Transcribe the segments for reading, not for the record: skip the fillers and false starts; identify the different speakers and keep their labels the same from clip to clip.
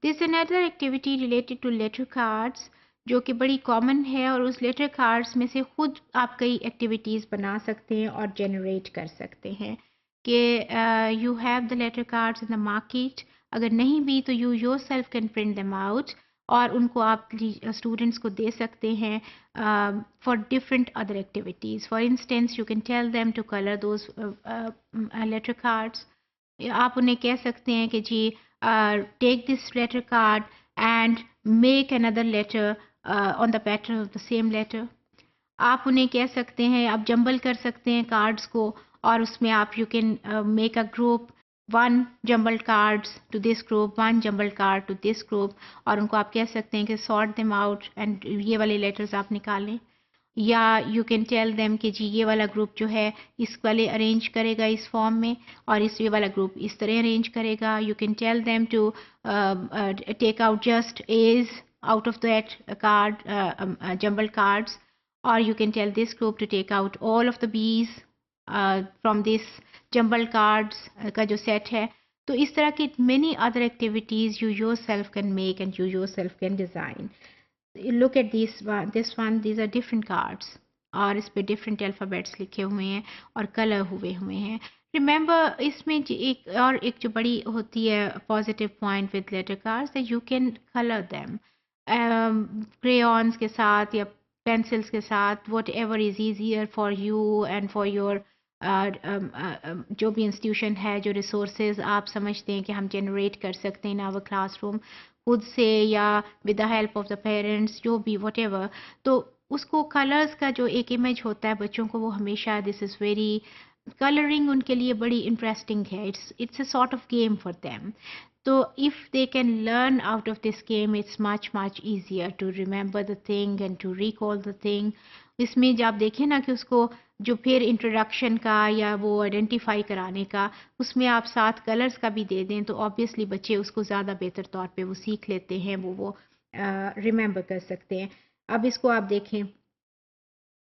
Speaker 1: This another activity related to letter cards, जो कि बड़ी कॉमन है, और उस लेटर कार्ड्स में से खुद आप कई एक्टिविटीज़ बना सकते हैं और जनरेट कर सकते हैं कि you have the letter cards in the market. अगर नहीं भी तो you yourself can print them out और उनको आप स्टूडेंट्स को दे सकते हैं for different other activities. For instance you can tell them to colour those letter cards. आप उन्हें कह सकते हैं कि जी take this letter card and make another letter on the pattern of the same letter. आप उन्हें कह सकते हैं, आप जंबल कर सकते हैं कार्ड्स को और उसमें आप you can make a group, one jumble cards to this group, one jumble card to this group, और उनको आप कह सकते हैं कि सॉर्ट देम आउट एंड ये वाले लेटर्स आप निकालें। या यू कैन टेल देम कि जी ये वाला ग्रुप जो है इस वाले अरेंज करेगा इस फॉर्म में और इस ये वाला ग्रुप इस तरह अरेंज करेगा। You can tell them to take out just as out of that card jumbled cards, or you can tell this group to take out all of the bees from this jumbled cards का जो set है। तो इस तरह की many other activities you yourself can make and you yourself can design. Look at this one, these are different cards और इस पे different alphabets लिखे हुए हैं और color हुए हैं। Remember इसमें एक जो बड़ी होती है positive point with letter cards that you can color them crayons के साथ या pencils के साथ, whatever is easier for you and for your जो भी इंस्टीट्यूशन है, जो रिसोर्सेज आप समझते हैं कि हम जनरेट कर सकते हैं इन आवर क्लासरूम खुद से या with the help of the parents, जो भी whatever, तो उसको कलर्स का जो एक इमेज होता है बच्चों को, वो हमेशा दिस इज़ वेरी कलरिंग उनके लिए बड़ी इंटरेस्टिंग है। It's a sort of game for them. So if they can learn out of this game, it's much easier to remember the thing and to recall the thing. इसमें जब आप देखें ना कि उसको जो फिर इंट्रोडक्शन का या वो आइडेंटिफाई कराने का, उसमें आप साथ कलर्स का भी दे दें तो ऑब्वियसली बच्चे उसको ज़्यादा बेहतर तौर पे वो सीख लेते हैं, वो रिमेंबर कर सकते हैं। अब इसको आप देखें,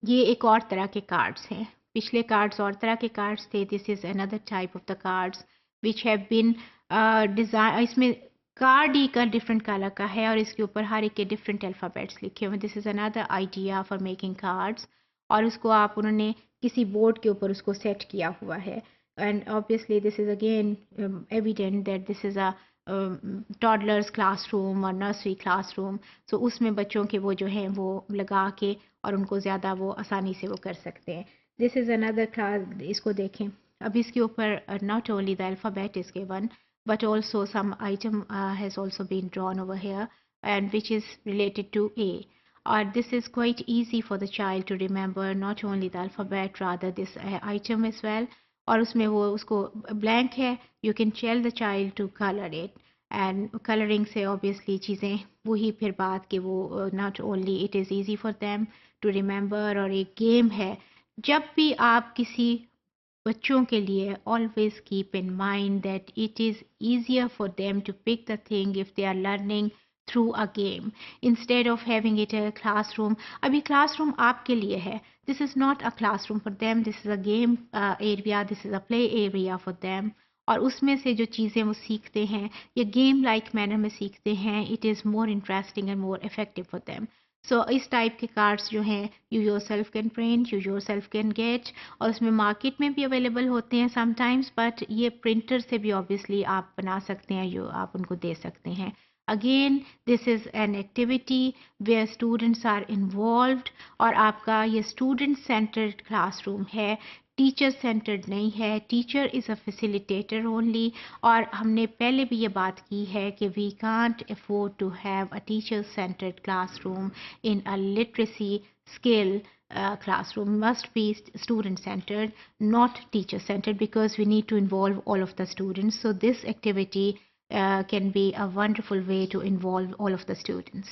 Speaker 1: ये एक और तरह के कार्ड्स हैं। पिछले कार्ड्स और तरह के कार्ड्स थे, this is another type of the cards which have been design. इसमें कार्ड ही का डिफरेंट कलर का है और इसके ऊपर हर एक के डिफरेंट अल्फ़ाबेट्स लिखे हुए हैं। This is another idea for making cards और उसको आप उन्होंने किसी बोर्ड के ऊपर उसको सेट किया हुआ है। And obviously this is again evident that this is a toddlers classroom और नर्सरी क्लासरूम। सो उसमें बच्चों के वो जो हैं वो लगा के और उनको ज़्यादा वो आसानी से वो कर सकते हैं। दिस इज़ अनदर क्लास, इसको देखें। अब इसके ऊपर not only the alphabet is given but also some item has also been drawn over here and which is related to A. Or this is quite easy for the child to remember not only the alphabet, rather this item as well. और उसमें वो उसको blank है, you can tell the child to color it and coloring से obviously चीज़ें वही फिर बात कि वो not only it is easy for them to remember और एक game है। जब भी आप किसी बच्चों के लिए always keep in mind that it is easier for them to pick the thing if they are learning through a game instead of having it a classroom. अभी classroom आपके लिए है, this is not a classroom for them, this is a game area, this is a play area for them. और उसमें से जो चीज़ें वो सीखते हैं ये गेम लाइक मैनर में सीखते हैं, it is more interesting and more effective for them. So इस टाइप के कार्ड्स जो हैं you yourself can print, you yourself can get, और उसमें मार्केट में भी अवेलेबल होते हैं समटाइम्स, बट ये प्रिंटर से भी ऑब्वियसली आप बना सकते हैं, जो आप उनको दे सकते हैं। Again this is an activity where students are involved और आपका ये स्टूडेंट सेंटर्ड क्लासरूम है, टीचर सेंटर्ड नहीं है। Teacher is a facilitator only, और हमने पहले भी ये बात की है कि we can't afford to have a teacher centred classroom in a literacy skill classroom. Must be student centered, not teacher centered, because we need to involve all of the students. So this activity can be a wonderful way to involve all of the students.